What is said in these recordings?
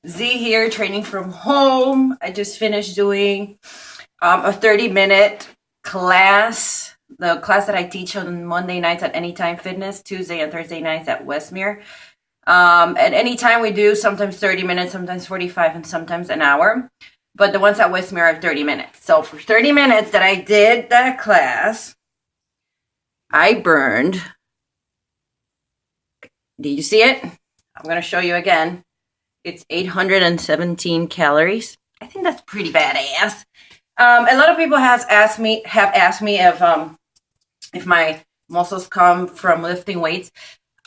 Z here, training from home. I just finished doing a 30-minute class. The class that I teach on Monday nights at Anytime Fitness, Tuesday and Thursday nights at Westmere. At any time we do, sometimes 30 minutes, sometimes 45, and sometimes an hour. But the ones at Westmere are 30 minutes. So for 30 minutes that I did that class, I burned. Did you see it? I'm going to show you again. It's 817 calories. I think that's pretty badass. A lot of people have asked me if my muscles come from lifting weights.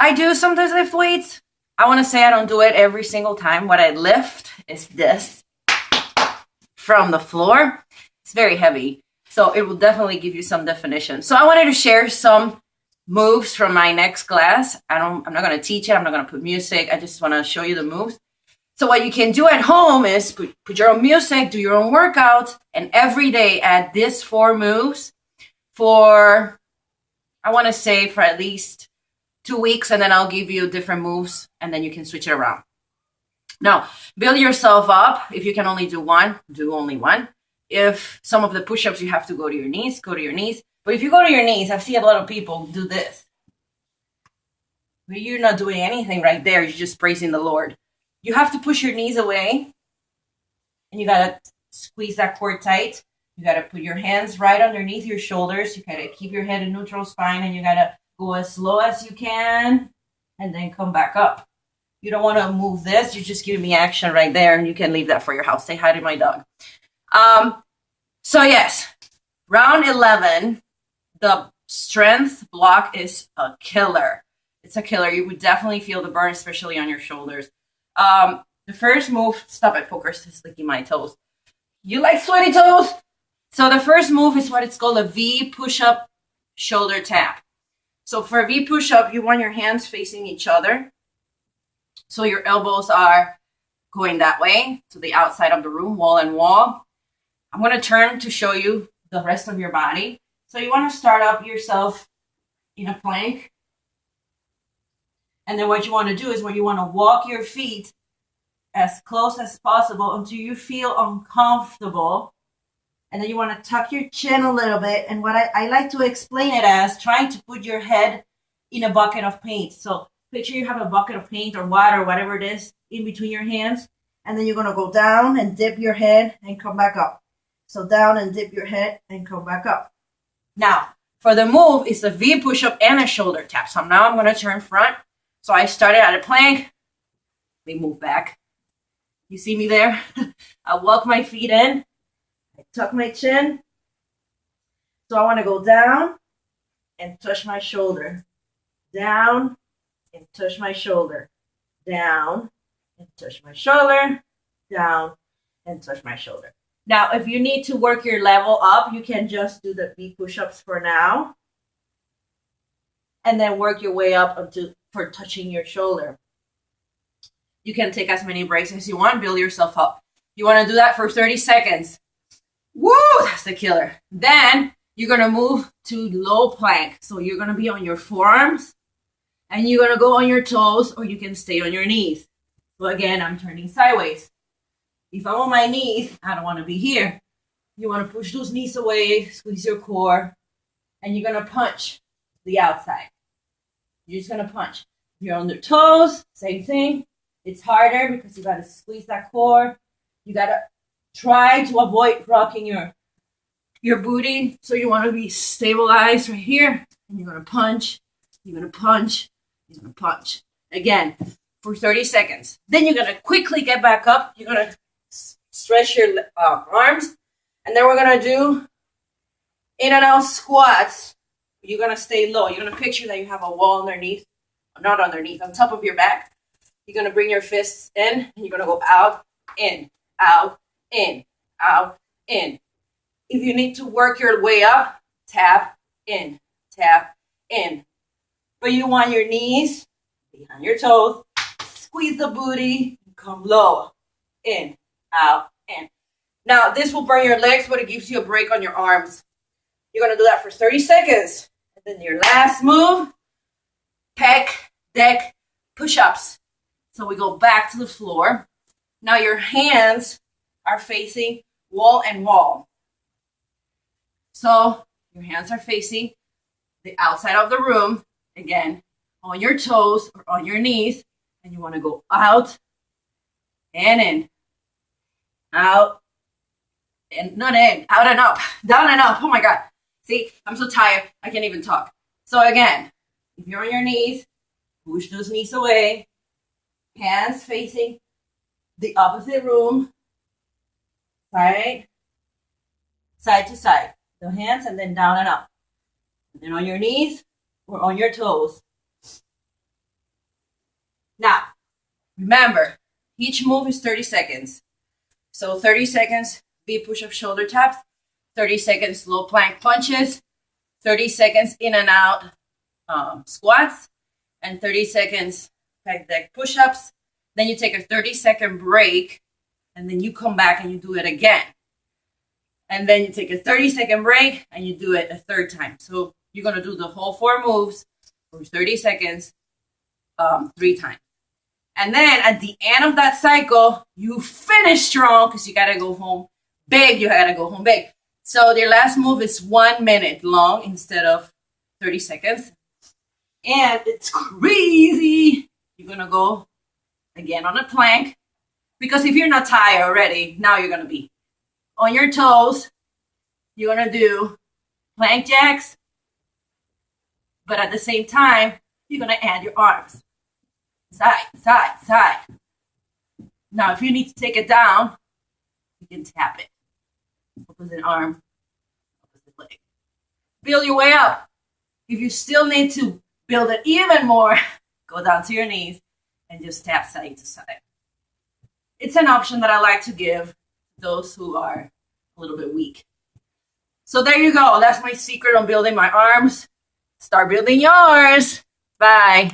I do sometimes lift weights. I want to say I don't do it every single time. What I lift is this from the floor. It's very heavy, so it will definitely give you some definition. So I wanted to share some moves from my next class. I'm not going to teach it. I'm not going to put music. I just want to show you the moves. So what you can do at home is put your own music, do your own workouts, and every day add these 4 moves for, I want to say, for at least 2 weeks, and then I'll give you different moves, and then you can switch it around. Now, build yourself up. If you can only do one, do only one. If some of the push-ups you have to go to your knees, go to your knees. But if you go to your knees, I've seen a lot of people do this. But you're not doing anything right there. You're just praising the Lord. You have to push your knees away, and you gotta squeeze that core tight. You gotta put your hands right underneath your shoulders. You gotta keep your head in neutral spine, and you gotta go as slow as you can, and then come back up. You don't want to move this. You're just giving me action right there, and you can leave that for your house. Say hi to my dog. So yes, round 11, the strength block is a killer. It's a killer. You would definitely feel the burn, especially on your shoulders. The first move, stop it, Poker's licking my toes. You like sweaty toes? So the first move is what it's called a V push-up shoulder tap. So for a V push-up, you want your hands facing each other. So your elbows are going that way to the outside of the room, wall and wall. I'm going to turn to show you the rest of your body. So you want to start up yourself in a plank. And then what you want to do is you want to walk your feet as close as possible until you feel uncomfortable. And then you want to tuck your chin a little bit. And what I like to explain it as trying to put your head in a bucket of paint. So picture you have a bucket of paint or water, whatever it is, in between your hands. And then you're going to go down and dip your head and come back up. So down and dip your head and come back up. Now, for the move, it's a V push-up and a shoulder tap. So now I'm going to turn front. So I started at a plank. Let me move back. You see me there? I walk my feet in. I tuck my chin. So I want to go down and touch my shoulder. Down and touch my shoulder. Down and touch my shoulder. Down and touch my shoulder. Now, if you need to work your level up, you can just do the V push-ups for now. And then work your way up for touching your shoulder. You can take as many breaks as you want, build yourself up. You want to do that for 30 seconds. Woo, that's the killer. Then you're going to move to low plank. So you're going to be on your forearms and you're going to go on your toes, or you can stay on your knees. So again, I'm turning sideways. If I'm on my knees, I don't want to be here. You want to push those knees away, squeeze your core, and you're going to punch the outside. You're just going to punch. You're on the toes, same thing. It's harder because you got to squeeze that core. You got to try to avoid rocking your booty. So you want to be stabilized right here. And you're going to punch. You're going to punch. You're going to punch. Again, for 30 seconds. Then you're going to quickly get back up. You're going to stretch your arms. And then we're going to do in and out squats. You're going to stay low. You're going to picture that you have a wall underneath. Not underneath, on top of your back. You're going to bring your fists in, and you're going to go out, in, out, in, out, in. If you need to work your way up, tap, in, tap, in. But you want your knees behind your toes, squeeze the booty, come low, in, out, in. Now, this will burn your legs, but it gives you a break on your arms. You're going to do that for 30 seconds. And then your last move, pec, deck, push-ups. So we go back to the floor. Now your hands are facing wall and wall. So your hands are facing the outside of the room, again, on your toes or on your knees, and you want to go out and in, out and not in, out and up, down and up. Oh my God. See, I'm so tired. I can't even talk. So again, if you're on your knees, push those knees away, hands facing the opposite room, right? Side to side. The hands and then down and up. And then on your knees or on your toes. Now, remember, each move is 30 seconds. So 30 seconds, V push-up shoulder taps, 30 seconds low plank punches, 30 seconds in and out squats, and 30 seconds pec deck push-ups. Then you take a 30-second break, and then you come back and you do it again. And then you take a 30-second break and you do it a third time. So you're going to do the whole 4 moves for 30 seconds 3 times. And then at the end of that cycle, you finish strong because you got to go home big. You got to go home big. So your last move is 1 minute long instead of 30 seconds. And it's crazy. You're going to go again on a plank. Because if you're not tired already, now you're going to be on your toes. You're going to do plank jacks. But at the same time, you're going to add your arms. Side, side, side. Now, if you need to take it down, you can tap it. Opposite arm, opposite leg. Build your way up. If you still need to build it even more, go down to your knees and just tap side to side. It's an option that I like to give those who are a little bit weak. So there you go. That's my secret on building my arms. Start building yours. Bye.